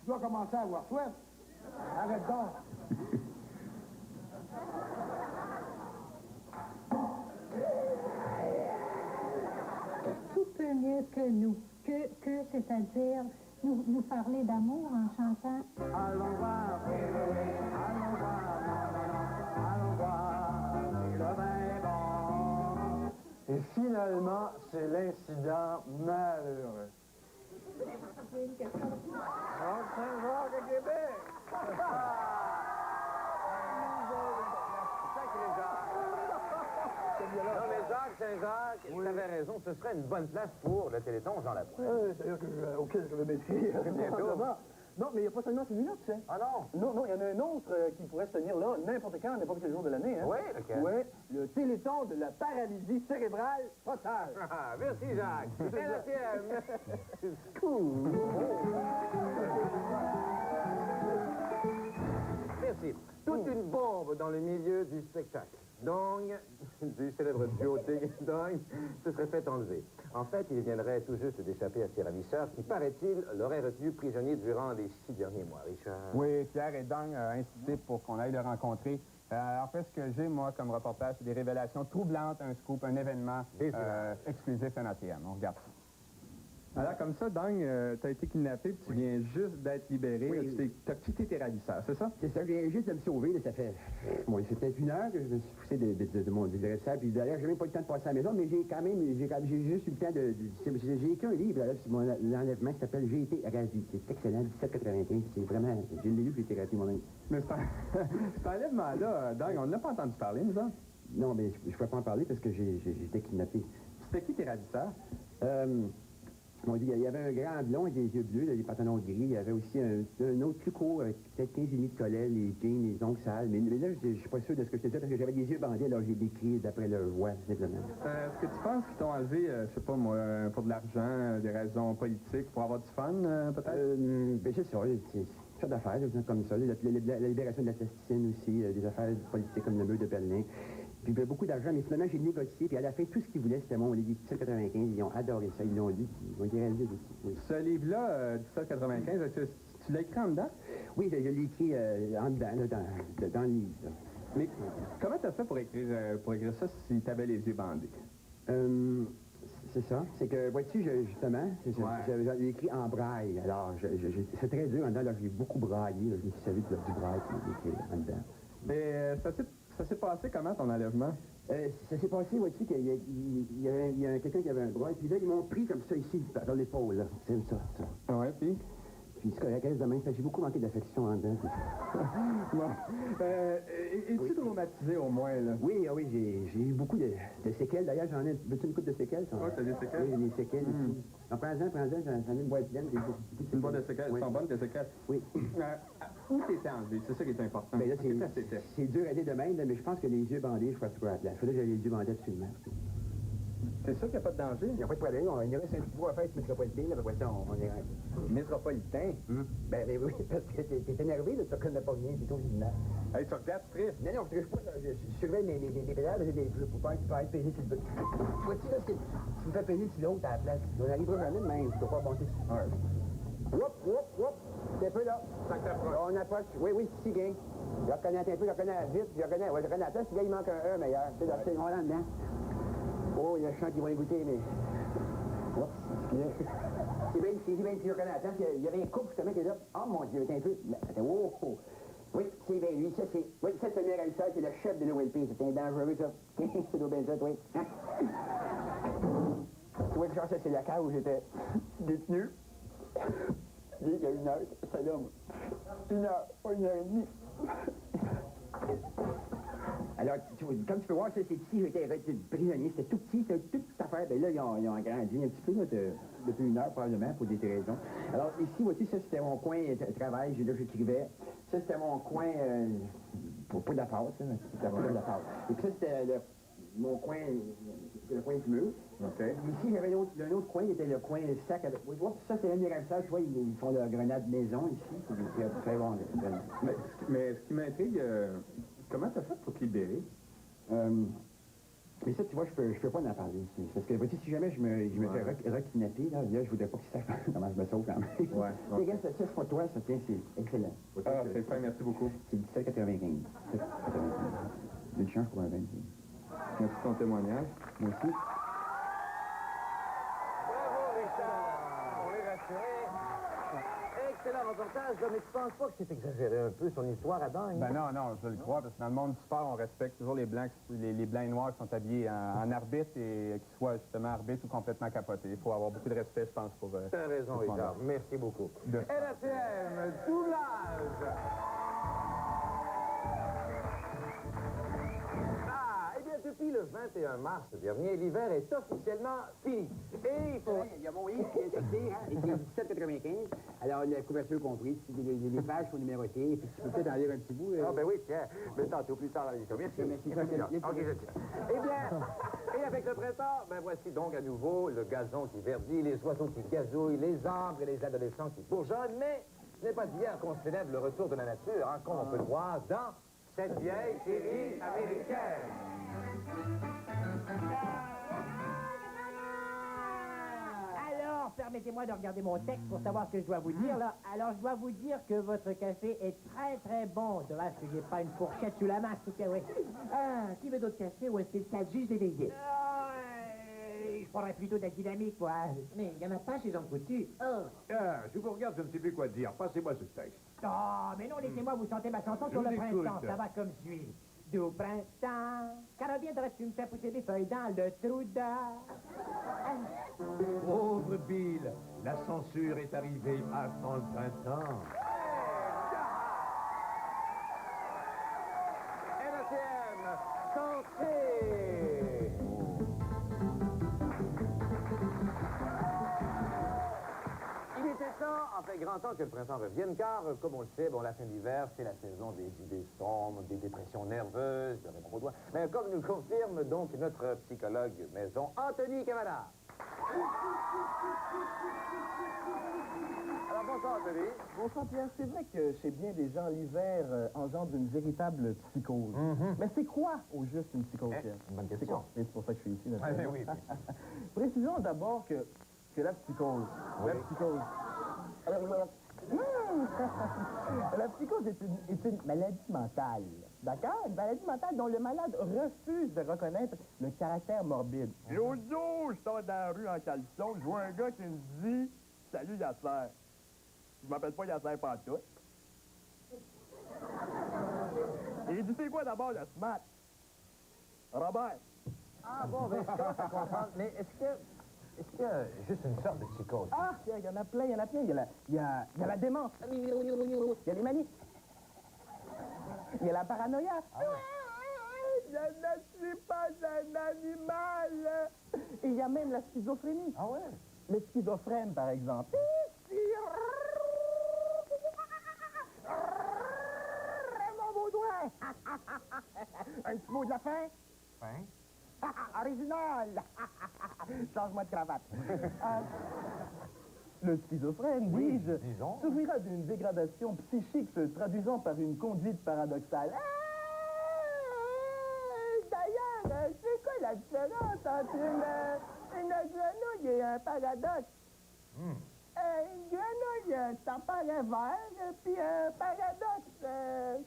Speaker 3: Tu dois commencer à avoir soif. Arrête donc.
Speaker 14: Qui peut mieux que nous? C'est-à-dire nous parler d'amour en chantant.
Speaker 12: Allons voir, allons voir, le vin bon.
Speaker 7: Et finalement, c'est l'incident malheureux.
Speaker 6: J'ai une question.
Speaker 7: Saint-Jacques à Québec!
Speaker 4: Non, mais Jacques Saint-Jacques, il avait raison, ce serait une bonne place pour le Téléthon Jean Lapointe.
Speaker 7: C'est-à-dire auquel je vais m'écrire. Non, mais il n'y a pas seulement celui-là, tu sais.
Speaker 4: Ah non?
Speaker 7: Non, il y en a un autre qui pourrait se tenir là, n'importe quand, n'importe quel jour de l'année. Hein?
Speaker 4: Oui, lequel?
Speaker 7: Oui, le Téléthon de la paralysie cérébrale totale.
Speaker 4: Ah, merci Jacques. C'est la tienne.
Speaker 7: Cool.
Speaker 4: Merci. Toute une bombe dans le milieu du spectacle. Dong, du célèbre duo Ding-Dong, se serait fait enlever. En fait, il viendrait tout juste d'échapper à ses ravisseurs qui, paraît-il, l'auraient retenu prisonnier durant les 6 derniers mois. Richard?
Speaker 3: Oui, Pierre et Dong ont insisté pour qu'on aille le rencontrer. En fait, ce que j'ai, moi, comme reportage, c'est des révélations troublantes, un scoop, un événement exclusif à notre On regarde ça.
Speaker 15: Alors, comme ça, Dong, t'as été kidnappé, puis tu viens juste d'être libéré.
Speaker 1: Oui.
Speaker 15: T'as quitté tes ravisseurs, c'est ça?
Speaker 1: C'est ça, je viens juste de me sauver, là, ça fait... Bon, c'est peut-être 1 heure que je me suis poussé de mon adversaire, puis d'ailleurs, j'ai même pas eu le temps de passer à la maison, mais j'ai quand même, j'ai juste eu le temps j'ai écrit un livre, là, sur mon enlèvement, qui s'appelle « J'ai été ravi ». C'est excellent, 1795, c'est vraiment... Je l'ai lu, j'ai été ravi moi-même.
Speaker 15: Mais cet enlèvement-là, Dong, on n'a pas entendu parler, nous autres?
Speaker 1: Non, mais je ne pouvais pas en parler parce que j'étais kidnappé.
Speaker 15: C'était qui tes ravisseurs?
Speaker 1: Il y avait un grand blond avec des yeux bleus, là, des pantalons gris. Il y avait aussi un autre plus court avec peut-être 15 unis de collet, les jeans, les ongles sales. Mais là, je ne suis pas sûr de ce que je te dis parce que j'avais des yeux bandés, alors j'ai décrit d'après leur voix, simplement.
Speaker 15: Est-ce que tu penses qu'ils t'ont enlevé, je sais pas moi, pour de l'argent, des raisons politiques, pour avoir du fun, peut-être?
Speaker 1: Ben c'est ça, c'est ça d'affaires, comme ça. La libération de la plasticine aussi, des affaires politiques comme le mur de Berlin. Puis il y avait beaucoup d'argent, mais finalement, j'ai négocié. Puis à la fin, tout ce qu'ils voulaient, c'était mon livre 1795. Ils ont adoré ça. Ils l'ont lu, puis ils ont été réalisés aussi. Oui.
Speaker 15: Ce livre-là, 1795, tu l'as écrit en dedans?
Speaker 1: Oui, je l'ai écrit en dedans, là, dans le livre. Là.
Speaker 15: Mais comment t'as fait pour écrire ça si t'avais les yeux bandés?
Speaker 1: C'est ça. C'est que, vois-tu, justement, j'ai écrit en braille. Alors, c'est très dur en dedans. Là, j'ai beaucoup braillé. Là, je me suis servi du braille pour écrire en dedans.
Speaker 15: Mais ça s'est passé comment, ton enlèvement?
Speaker 1: Ça s'est passé, vois-tu, qu'il y a quelqu'un qui avait un bras, et puis là, ils m'ont pris comme ça ici, dans l'épaule, là. C'est ça.
Speaker 15: Ah ouais, puis?
Speaker 1: Puis c'est correct, de même, j'ai beaucoup manqué d'affection en dedans.
Speaker 15: Bon. Es-tu traumatisé au moins, là?
Speaker 1: Oui, j'ai eu beaucoup de séquelles. D'ailleurs, j'en ai... Veux-tu une coupe de séquelles?
Speaker 15: Ah, t'as des séquelles?
Speaker 1: Oui, des séquelles ici. Prends-en, j'en ai une boîte pleine.
Speaker 15: Une boîte de séquelles? Elles sont bonnes, tes séquelles?
Speaker 1: Oui.
Speaker 15: Où t'étais enlevé? C'est ça qui est important.
Speaker 1: Ben là, c'est dur à dire de même, mais je pense que les yeux bandés, je crois que c'est pas la place. Il faudrait que j'aille les yeux bandés absolument.
Speaker 15: C'est sûr qu'il n'y a pas de danger?
Speaker 1: Il n'y a pas de problème. Il reste un petit bout à faire métropolitain, là, après ça, on est rendu.
Speaker 15: Métropolitain?
Speaker 1: Ben oui, parce que t'es énervé, là, tu ne reconnais pas rien, c'est tout ordinaire.
Speaker 15: Hey, tu regardes triste?
Speaker 1: Non, je ne pas, je surveille mes pédales, j'ai des jeux pour pas être pesé sur le bout. Vois-tu, là, tu me fais peser sur l'autre à la place. On n'arrivera jamais de même, je ne peux pas monter sur le Whoop, c'est un peu là. On approche, oui, ici, bien. Je reconnais un peu, je reconnais vite, je reconnais la place, puis là, il manque un E meilleur. C'est là, c'est là dedans. Oh, il y a un chant qui va écouter, mais... Oups, c'est bien ici, je reconnais. Attends, il y avait un couple, justement, qui est là. Oh, mon Dieu, attends un peu. Attends, oh.
Speaker 2: Oui, c'est bien lui, ça c'est... Oui, ça c'est Mireille Serre, c'est le chef de l'OLP. C'est un dangereux, ça. C'est doit bien ça, oui. Tu vois, genre, ça c'est la cave où j'étais détenu. Il y a 1 heure, c'est là, moi. 1 heure, pas 1h30. Alors, comme tu peux voir, ça, c'est ici, j'étais prisonnier, c'était tout petit, c'était toute petite affaire. Ben là, ils ont agrandi un petit peu, là, depuis 1 heure, probablement, pour des raisons. Alors, ici, voici, ça, c'était mon coin de travail, là, j'écrivais. Ça, c'était mon coin, pour pas de la pâte, ça, c'était pas de la pâte. Et puis ça, c'était mon coin, le coin du mur.
Speaker 15: OK.
Speaker 2: Ici, j'avais un autre coin, qui était le coin sac avec... Oui, ça, c'est un des ramsages, tu vois, ils font de la grenade maison, ici, c'est très bon.
Speaker 15: Mais ce qui m'intrigue, comment t'as fait pour te libérer?
Speaker 2: Mais ça, tu vois, je peux pas en parler ici. Parce que, voici, si jamais je me fais rekidnapper, là, je voudrais pas qu'ils sachent comment je me sauve quand même.
Speaker 15: Ouais.
Speaker 2: Regarde, ça, c'est pour toi, ça, tiens, c'est excellent.
Speaker 15: Ah, c'est fin, merci beaucoup.
Speaker 2: C'est 17,95. 17,95. Une chance pour un 25.
Speaker 15: Merci de ton témoignage.
Speaker 2: Moi aussi.
Speaker 4: Bravo, Richard! On est rassurés. Excellent reportage, mais tu penses pas que c'est exagéré un peu son histoire à dingue?
Speaker 15: Ben non, je le crois, parce que dans le monde du sport, on respecte toujours les blancs et noirs qui sont habillés en arbitre et qu'ils soient justement arbitres ou complètement capotés. Il faut avoir beaucoup de respect, je pense, pour...
Speaker 4: T'as raison, Richard. Merci beaucoup. RFM, doublage! Depuis le 21 mars dernier, l'hiver est officiellement fini. Et il faut...
Speaker 2: Il y a mon livre qui est sorti, hein, et qui est 17,95. Alors, la couverture comprise, les pages sont numérotées, puis tu peux peut-être en lire un petit bout.
Speaker 4: Ah, ben oui, tiens. Mais tantôt, plus tard dans l'émission. Merci. Ok, je tiens. Eh bien, et avec le printemps, ben voici donc à nouveau le gazon qui verdit, les oiseaux qui gazouillent, les arbres et les adolescents qui bourgeonnent, mais ce n'est pas d'hier qu'on célèbre le retour de la nature, hein, comme on peut le voir dans cette vieille série américaine.
Speaker 6: Alors, permettez-moi de regarder mon texte pour savoir ce que je dois vous dire, là. Alors, je dois vous dire que votre café est très, très bon. Dommage que j'ai pas une fourchette sous la main, c'est que, oui. Ah, qui veut d'autre café ou est-ce que ça juste des veillées? Je prendrais plutôt de la dynamique, quoi. Mais il n'y en a pas chez Jean Coutu. Oh.
Speaker 1: Ah, je vous regarde, je ne sais plus quoi dire. Passez-moi ce texte.
Speaker 6: Oh, mais non, laissez-moi vous chanter ma chanson sur le printemps. Ça va comme suit. Du printemps, quand reviendras-tu me faire pousser des feuilles dans le trou d'or?
Speaker 1: Pauvre Bill, la censure est arrivée avant le printemps.
Speaker 4: RFM, santé! Il était temps, en fait, grand temps que le printemps revienne, car, comme on le sait, bon, la fin de l'hiver, c'est la saison des idées sombres, des dépressions nerveuses, de répondre au doigt. Mais comme nous le confirme donc notre psychologue maison, Anthony Cavana. Alors, bonsoir, Anthony.
Speaker 7: Bonsoir, Pierre. C'est vrai que chez bien des gens, l'hiver engendre une véritable psychose. Mais c'est quoi, au juste, une psychose, Pierre?
Speaker 4: Une bonne question.
Speaker 7: Et c'est pour ça que je suis ici.
Speaker 4: Oui.
Speaker 7: Précisons d'abord que la psychose...
Speaker 4: Oui.
Speaker 7: La psychose... La psychose est une maladie mentale. D'accord? Une maladie mentale dont le malade refuse de reconnaître le caractère morbide.
Speaker 8: L'autre jour, je sors dans la rue en caleçon, je vois un gars qui me dit « Salut Yasser ». Je m'appelle pas Yasser pantoute. Et il dit « C'est quoi d'abord le SMAT? » Robert.
Speaker 4: Ah bon, ben, je commence à comprendre. Mais est-ce qu'il y a juste une sorte de psychose?
Speaker 7: Ah, il y en a plein. Il y a la démence. Il y a les manies. Il y a la paranoïa. Je ne suis pas un animal. Et il y a même la schizophrénie.
Speaker 4: Ah ouais?
Speaker 7: Le schizophrène, par exemple. Mon Baudouin. Un petit mot de la fin?
Speaker 4: Fin?
Speaker 7: Original! Change-moi de cravate. Le schizophrène, dis-je, souffrira d'une dégradation psychique se traduisant par une conduite paradoxale. D'ailleurs, c'est quoi la différence entre une grenouille et un paradoxe? Une grenouille, ça paraît vert, puis un paradoxe,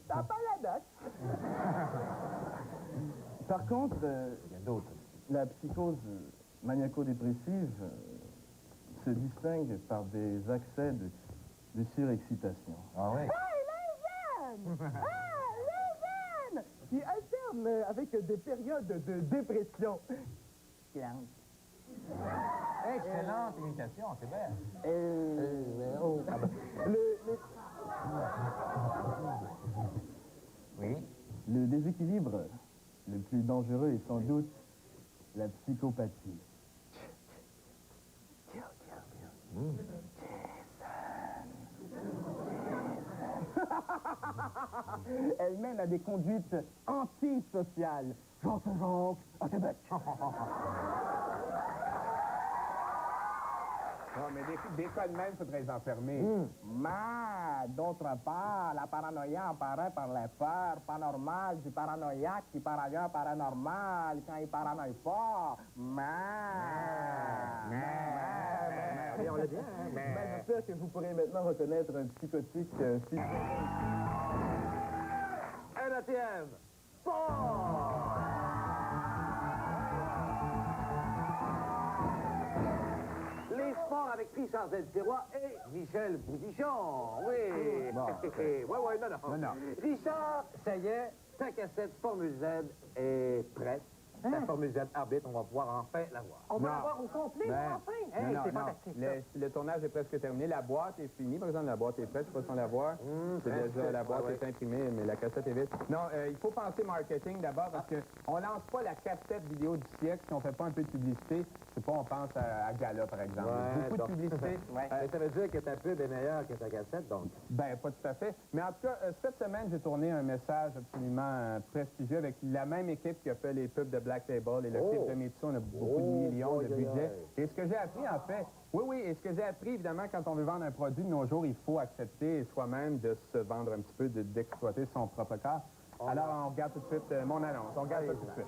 Speaker 7: ça paradoxe. Par contre, la psychose maniaco-dépressive se distingue par des accès de surexcitation.
Speaker 4: Ah oui?
Speaker 7: Hey, les jeunes!
Speaker 12: Les veines! Qui alternent avec des périodes de dépression.
Speaker 10: Silence.
Speaker 4: Excellente imitation, c'est belle.
Speaker 10: Oui.
Speaker 7: Le déséquilibre le plus dangereux est sans doute la psychopathie. Elle mène à des conduites antisociales. Jean Saint-Jacques, à Québec.
Speaker 15: Non, mais des cas de même, il faudrait les enfermer.
Speaker 7: Mais, d'autre part, la paranoïa apparaît par les peurs paranormales du paranoïaque qui par ailleurs paranormal quand il paranoïe pas.
Speaker 4: Mais on l'a bien, hein?
Speaker 7: J'espère que vous pourrez maintenant reconnaître un psychotique
Speaker 4: Un ATM. Sport! Les sports avec Richard Zelzeroy et Michel Boudichon. Oui.
Speaker 15: Bon.
Speaker 4: Ouais, non. Richard, ça y est, ta cassette Formule Z est prête. La Formule Z arbitre, on va pouvoir enfin la voir.
Speaker 6: On va l'avoir au complet, enfin! Hey, c'est fantastique, ça.
Speaker 15: Le tournage est presque terminé. La boîte est finie. Par exemple, la boîte est prête. Je ne sais pas si on la voit. C'est déjà, la boîte est imprimée, mais la cassette est vide. Non, il faut penser marketing d'abord parce qu'on lance pas la cassette vidéo du siècle si on fait pas un peu de publicité. Je sais pas, on pense à Gala, par exemple. Beaucoup de publicité.
Speaker 4: Mais ça veut dire que ta pub est meilleure que ta cassette, donc?
Speaker 15: Ben, pas tout à fait. Mais en tout cas, cette semaine, j'ai tourné un message absolument prestigieux avec la même équipe qui a fait les pubs de Black Table et le clip de Mitsu. On a beaucoup de millions de budget. Et ce que j'ai appris, en fait, et ce que j'ai appris, évidemment, quand on veut vendre un produit de nos jours, il faut accepter soi-même de se vendre un petit peu, d'exploiter son propre corps. Alors, on regarde tout de suite mon annonce. On regarde ça tout de suite.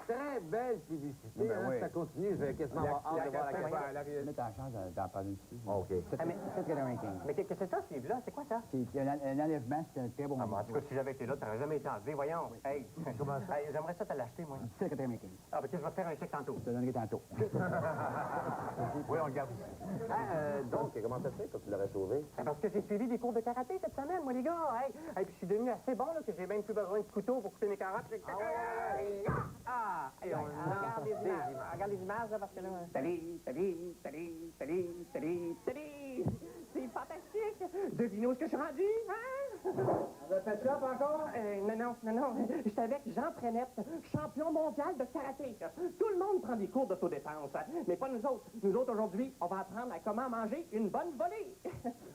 Speaker 4: Très belle publicité, ça continue, je vais quasiment avoir hâte de voir la cassette.
Speaker 10: Mets ta chance d'en parler dessus.
Speaker 4: OK.
Speaker 10: C'est 95.
Speaker 6: Mais qu'est-ce que c'est ça, ce livre-là? C'est quoi ça?
Speaker 10: C'est un enlèvement, c'est un très bon moment.
Speaker 6: En tout cas, si j'avais été là, t'aurais jamais été enlevé. Voyons. Hey, comment ça? Hey, j'aimerais ça te l'acheter, moi.
Speaker 10: C'est 95.
Speaker 6: Ah, ben, tu sais, je vais te faire un chèque tantôt.
Speaker 10: Je te donnerai tantôt.
Speaker 6: Oui, on le garde ici.
Speaker 4: Donc, comment ça se fait que tu l'aurais sauvé?
Speaker 6: C'est parce que j'ai suivi des cours de karaté cette semaine, moi, les gars. Hey, puis je suis devenu assez bon, là, que j'ai même plus besoin de couteau pour couper mes carottes. Hey, regarde les images. Regarde les images, là, parce que là... C'est fantastique! Devinez où est-ce que je suis rendu, hein?
Speaker 12: Répète ça encore?
Speaker 6: Non. J'étais avec Jean Prénette, champion mondial de karaté. Tout le monde prend des cours d'autodéfense, mais pas nous autres. Nous autres, aujourd'hui, on va apprendre à comment manger une bonne volée.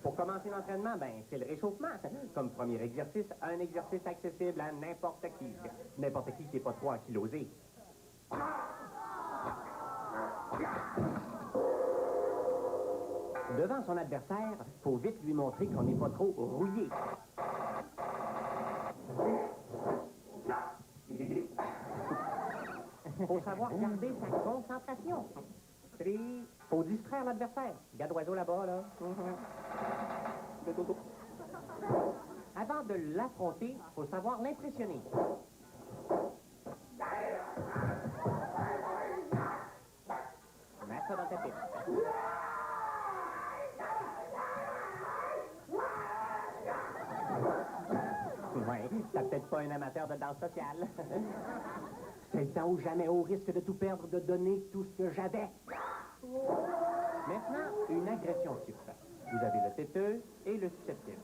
Speaker 6: Pour commencer l'entraînement, c'est le réchauffement. Comme premier exercice, un exercice accessible à n'importe qui. N'importe qui n'est pas trop ankylosé. Devant son adversaire, faut vite lui montrer qu'on n'est pas trop rouillé. Faut savoir garder sa concentration. Faut distraire l'adversaire. Regarde l'oiseau là-bas, là. Avant de l'affronter, faut savoir l'impressionner. Mettre ça dans ta pipe. Ouais, t'as peut-être pas un amateur de danse sociale. C'est le temps ou jamais, au risque de tout perdre, de donner tout ce que j'avais. Maintenant, une agression type. Vous avez le têteux et le susceptible.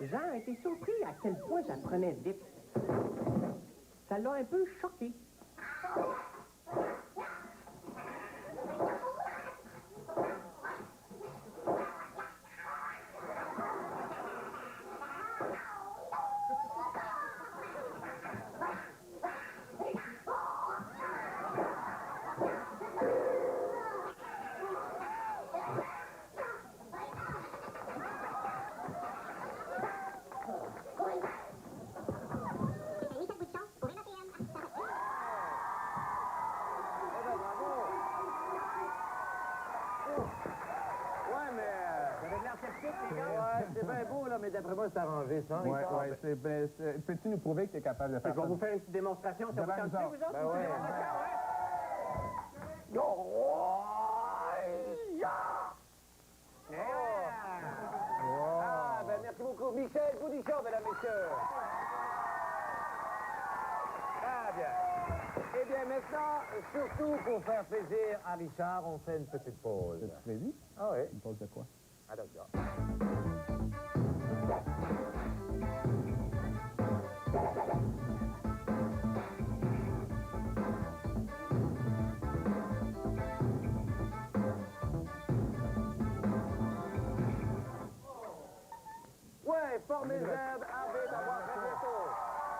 Speaker 6: Jean a été surpris à quel point j'apprenais vite. Ça l'a un peu choqué. l'air sceptique, les gars.
Speaker 4: Ouais, c'est bien beau, là, mais d'après moi, c'est arrangé, ça,
Speaker 15: Ouais,
Speaker 4: Richard.
Speaker 15: ouais, peux-tu nous prouver que tu es capable de faire
Speaker 6: Je vais
Speaker 15: ça?
Speaker 6: vous faire une petite démonstration. Ça vous
Speaker 15: Devant
Speaker 6: tente
Speaker 15: nous
Speaker 6: vous
Speaker 15: autres.
Speaker 6: autres?
Speaker 4: Ben
Speaker 6: Une
Speaker 4: ouais.
Speaker 6: petite démonstration,
Speaker 4: Ah, ben merci beaucoup. Michel Boudichon, mesdames, messieurs. Très bien. Eh bien, maintenant, surtout pour faire plaisir à Richard, on fait une petite pause.
Speaker 15: C'est prévu?
Speaker 4: Ah oui.
Speaker 15: Une pause de quoi?
Speaker 4: Ah, d'accord. Ouais, formidable, arbitre, à voir très bientôt.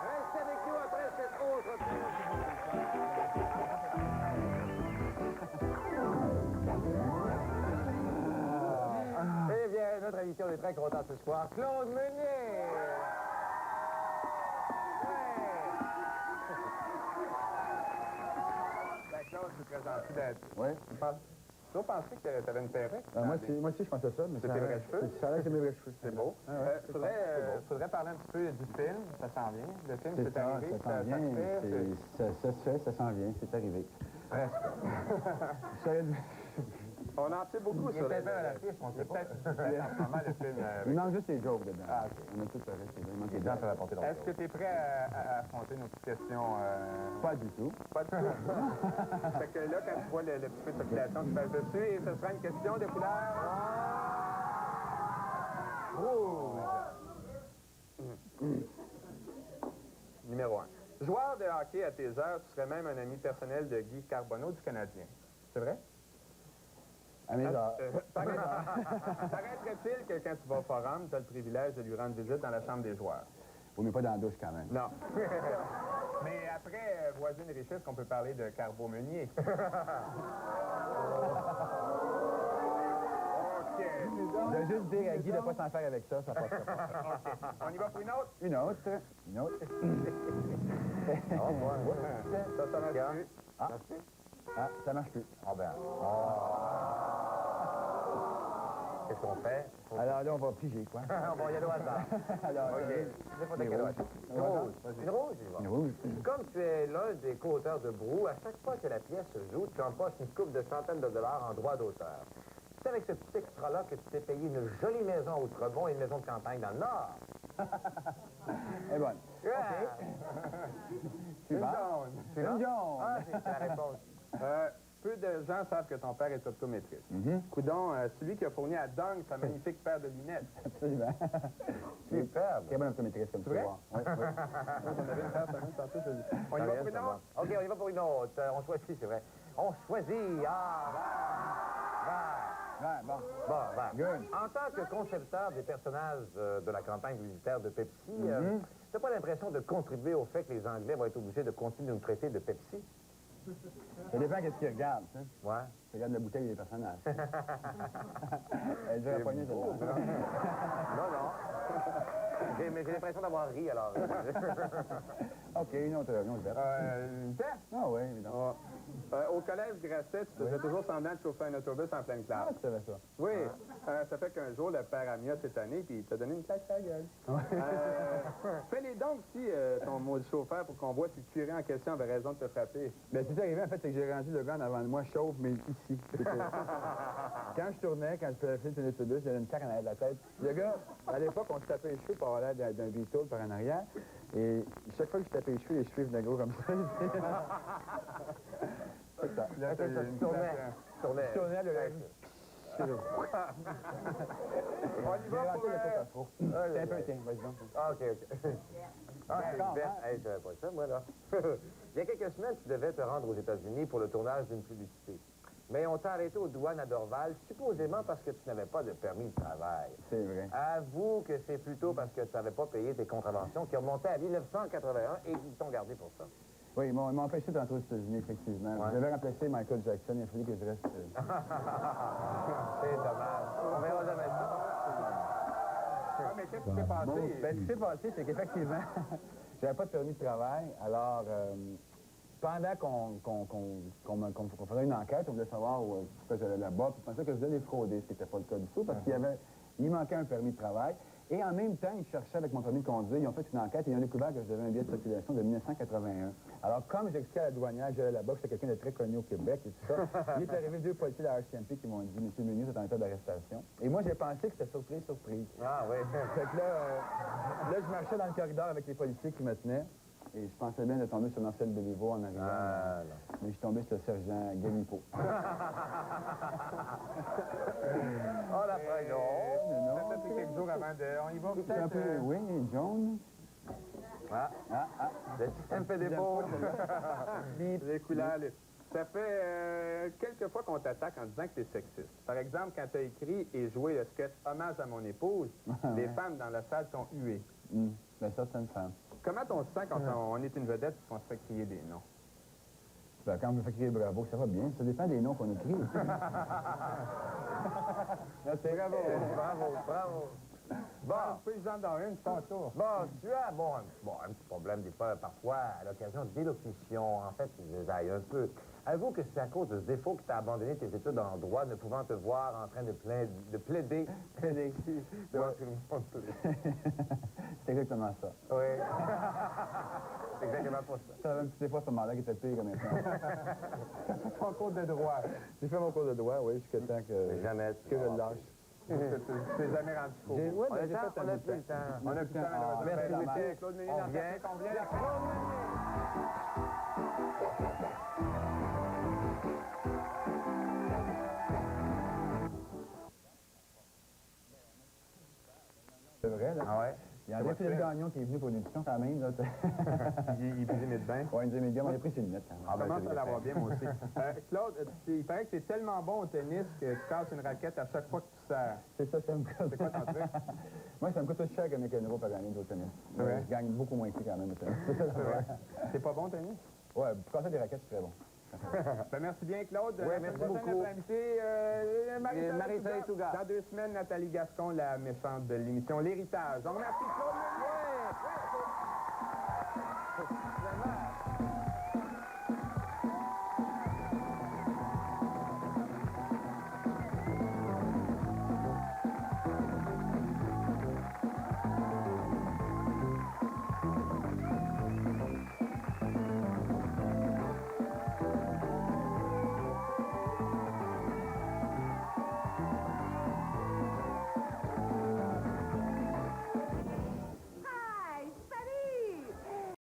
Speaker 4: Restez avec nous après cette autre Eh bien, notre invité, on est très content ce soir, Claude Meunier.
Speaker 15: Ben, Claude, c'est très gentil d'être.
Speaker 3: Oui.
Speaker 15: Tu as pensé que tu avais une perruque?
Speaker 3: Moi aussi, je pensais ça, mais
Speaker 15: C'est tes vrais cheveux?
Speaker 3: Ça a l'air que c'est mes vrais cheveux.
Speaker 15: C'est beau. Faudrait parler un petit peu du film. Ça s'en vient. Le film, c'est
Speaker 3: ça,
Speaker 15: arrivé.
Speaker 3: ça s'en vient. Ça se fait, ça s'en vient, c'est arrivé.
Speaker 15: Presque. On en sait beaucoup sur les...
Speaker 4: on sait pas.
Speaker 15: le film.
Speaker 3: Il manque juste les jokes dedans.
Speaker 15: Ah, OK.
Speaker 3: On a tout fait. Il manque
Speaker 4: Les gens peuvent apporter leur
Speaker 15: Est-ce que tu es prêt à affronter nos petites questions?
Speaker 3: Pas du tout.
Speaker 15: Pas du tout. Fait que là, quand tu vois le petit peu de population qui passe dessus, et ce sera une question de couleur... Rouge. Numéro 1. Joueur de hockey à tes heures, tu serais même un ami personnel de Guy Carbonneau du Canadien. C'est vrai?
Speaker 3: À mes heures.
Speaker 15: Paraîtrait-il que quand tu vas au forum, tu as le privilège de lui rendre visite dans la chambre des joueurs?
Speaker 3: Oui, mais pas dans la douche quand même.
Speaker 15: Non. Mais après Voisine Richesse, qu'on peut parler de Carbo Meunier. OK.
Speaker 3: Je vais juste dire à Guy de ne pas s'en faire avec ça passe pas.
Speaker 15: OK. On y va pour une autre?
Speaker 3: Une autre. Une autre.
Speaker 15: Ça marche plus.
Speaker 3: Ah, ça marche plus.
Speaker 4: Ah ben. Qu'est-ce qu'on fait?
Speaker 3: Alors là, on va piger, quoi.
Speaker 4: On va y aller au hasard.
Speaker 3: Alors,
Speaker 4: OK. C'est pas quelle rouge. Une rouge. Une rouge, il va.
Speaker 3: Une rouge.
Speaker 4: Comme tu es l'un des co-auteurs de Brou, à chaque fois que la pièce se joue, tu empoches une coupe de centaines de dollars en droits d'auteur. C'est avec ce petit extra-là que tu t'es payé une jolie maison à Outremont et une maison de campagne dans le Nord.
Speaker 3: Et bonne.
Speaker 15: Une jaune.
Speaker 4: Une
Speaker 3: jaune.
Speaker 4: Ah, c'est la réponse.
Speaker 15: Peu de gens savent que ton père est optométriste. Coudon, celui qui a fourni à Dong sa magnifique paire de lunettes.
Speaker 3: Absolument.
Speaker 4: Superbe.
Speaker 3: Très bonne optométriste comme tu
Speaker 15: vrai?
Speaker 3: vois. Oui, oui.
Speaker 15: On avait une paire tantôt, je dis. On y va pour une autre?
Speaker 4: OK, on y va pour une autre. On choisit, c'est vrai. On choisit.
Speaker 3: Bon.
Speaker 4: Good. En tant que concepteur des personnages de la campagne publicitaire de Pepsi, t'as pas l'impression de contribuer au fait que les Anglais vont être obligés de continuer de nous traiter de Pepsi?
Speaker 3: Ça dépend qu'est-ce qu'ils regardent, hein.
Speaker 4: Ouais.
Speaker 3: Tu regardes la bouteille des personnages. Elle dure à poigner, celle-là.
Speaker 4: Non. Mais j'ai l'impression d'avoir ri, alors.
Speaker 3: OK, une autre verte.
Speaker 15: Une verte?
Speaker 3: Ah oui, évidemment.
Speaker 15: Au collège Grasset, tu faisais toujours semblant de chauffer un autobus en pleine classe.
Speaker 3: Ah, tu savais ça.
Speaker 15: Oui. Ça fait qu'un jour, le père Amia s'est tanné, puis il t'a donné une claque à la gueule. Fais-les donc si ton maudit chauffeur pour qu'on voit si le curé en question avait raison de te frapper.
Speaker 3: Bien, ce qui est arrivé, en fait, c'est que j'ai rendu le gars en avant de moi chauve, mais ici. Quand je tournais, quand je faisais un autobus, j'avais une claque en arrière de la tête. Le gars, à l'époque, on se tapait les cheveux pour avoir l'air d'un Beatle par en arrière. Et chaque fois que je tapais les cheveux venaient gros comme ça. C'est ça.
Speaker 15: Là, t'as eu une claque,
Speaker 3: Je tournais, le
Speaker 15: On y va pour...
Speaker 3: C'est un peu, tiens, vas-y donc.
Speaker 4: Ah, OK. Ah, c'est une verte. Hey, je savais pas ça, moi, là. Il y a quelques semaines, tu devais te rendre aux États-Unis pour le tournage d'une publicité. Mais on t'a arrêté aux douanes à Dorval, supposément parce que tu n'avais pas de permis de travail.
Speaker 3: C'est vrai.
Speaker 4: Avoue que c'est plutôt parce que tu n'avais pas payé tes contraventions qui ont monté à 1981 et ils t'ont gardé pour ça.
Speaker 3: Oui, ils m'ont empêché d'entrer aux États-Unis, effectivement.
Speaker 4: Ouais.
Speaker 3: Je devais remplacer Michael Jackson, il a fallu que je reste...
Speaker 4: C'est dommage. On verra jamais ça.
Speaker 15: Mais qu'est-ce qui s'est passé?
Speaker 3: Bon, ce qui s'est passé, c'est qu'effectivement, j'avais pas de permis de travail, alors... pendant qu'on faisait une enquête, on voulait savoir pourquoi j'allais là-bas, puis je pensais que je devais les frauder, ce qui n'était pas le cas du tout, parce qu'il y avait Il manquait un permis de travail. Et en même temps, ils cherchaient avec mon permis de conduire, ils ont fait une enquête et ils ont découvert que je devais un billet de circulation de 1981. Alors, comme j'expliquais à la douanière, j'allais là-bas, j'étais quelqu'un de très connu au Québec et tout ça, il est arrivé 2 policiers de la RCMP qui m'ont dit « Monsieur Meunier, vous êtes en état d'arrestation. » Et moi, j'ai pensé que c'était surprise.
Speaker 4: Ah oui.
Speaker 3: Fait que là, je marchais dans le corridor avec les policiers qui me tenaient. Et je pensais bien de tomber sur Marcel Béliveau en arrivant. Mais je suis tombé sur le sergent Galipo.
Speaker 4: Oh, la feuille, non.
Speaker 15: Ça fait quelques jours avant de... On y va
Speaker 3: C'est un peu... Oui, jaune.
Speaker 4: Le système fait défaut.
Speaker 15: Les couleurs. Ça fait quelques fois qu'on t'attaque en disant que tu es sexiste. Par exemple, quand tu as écrit et joué le sketch « Hommage à mon épouse », les femmes dans la salle sont huées.
Speaker 3: Ben ça, c'est une femme.
Speaker 15: Comment on se sent quand on est une vedette et qu'on se fait crier des noms?
Speaker 3: Ben, quand on me fait crier bravo, ça va bien. Ça dépend des noms qu'on écrit.
Speaker 4: Bravo.
Speaker 15: Bon, puis j'en donne une, c'est ton tour.
Speaker 4: Bon, tu as, un petit problème des fois, parfois, à l'occasion d'élocution. En fait, tu désailles un peu. Avoue que c'est à cause de ce défaut que tu as abandonné tes études en droit, ne pouvant te voir en train de plaider devant tout le monde.
Speaker 3: C'est exactement ça.
Speaker 4: Oui. C'est exactement pour ça.
Speaker 3: Ça avait un petit défaut à ce moment-là qui était pire que maintenant.
Speaker 15: Tu as fait ton cours de droit.
Speaker 3: J'ai fait mon cours de droit, oui, jusqu'à temps que je le lâche.
Speaker 15: Tu t'es jamais rendu faux.
Speaker 3: Oui,
Speaker 4: On a plus le temps.
Speaker 15: On a plus le temps, malheureusement.
Speaker 3: Merci beaucoup.
Speaker 15: Claude Meunier,
Speaker 4: On
Speaker 15: dans
Speaker 4: revient.
Speaker 15: on vient.
Speaker 3: C'est vrai, là.
Speaker 4: Ah ouais?
Speaker 3: Il y a André-Philippe Gagnon qui est venu pour une émission quand même. Là.
Speaker 15: Il est mes bains.
Speaker 3: Oui, il nous aime bien, mais il a pris ses lunettes.
Speaker 15: On commence à l'avoir bien, moi aussi. Claude, il paraît que tu es tellement bon au tennis que tu casses une raquette à chaque fois que tu sers.
Speaker 3: C'est ça, ça me coûte.
Speaker 15: C'est quoi ton truc?
Speaker 3: Moi, ça me coûte tout cher que 1000 € par année au tennis.
Speaker 15: C'est vrai?
Speaker 3: Je gagne beaucoup moins que quand même au tennis. C'est ça,
Speaker 15: C'est vrai. T'es pas bon au tennis?
Speaker 3: Oui, pour casser des raquettes, c'est très bon.
Speaker 15: Ben, merci bien, Claude.
Speaker 4: Oui, merci beaucoup.
Speaker 15: Notre invité,
Speaker 4: Marie-Soleil Touga.
Speaker 15: Dans 2 semaines, Nathalie Gascon, la méchante de l'émission L'Héritage. On remercie Claude Meunier.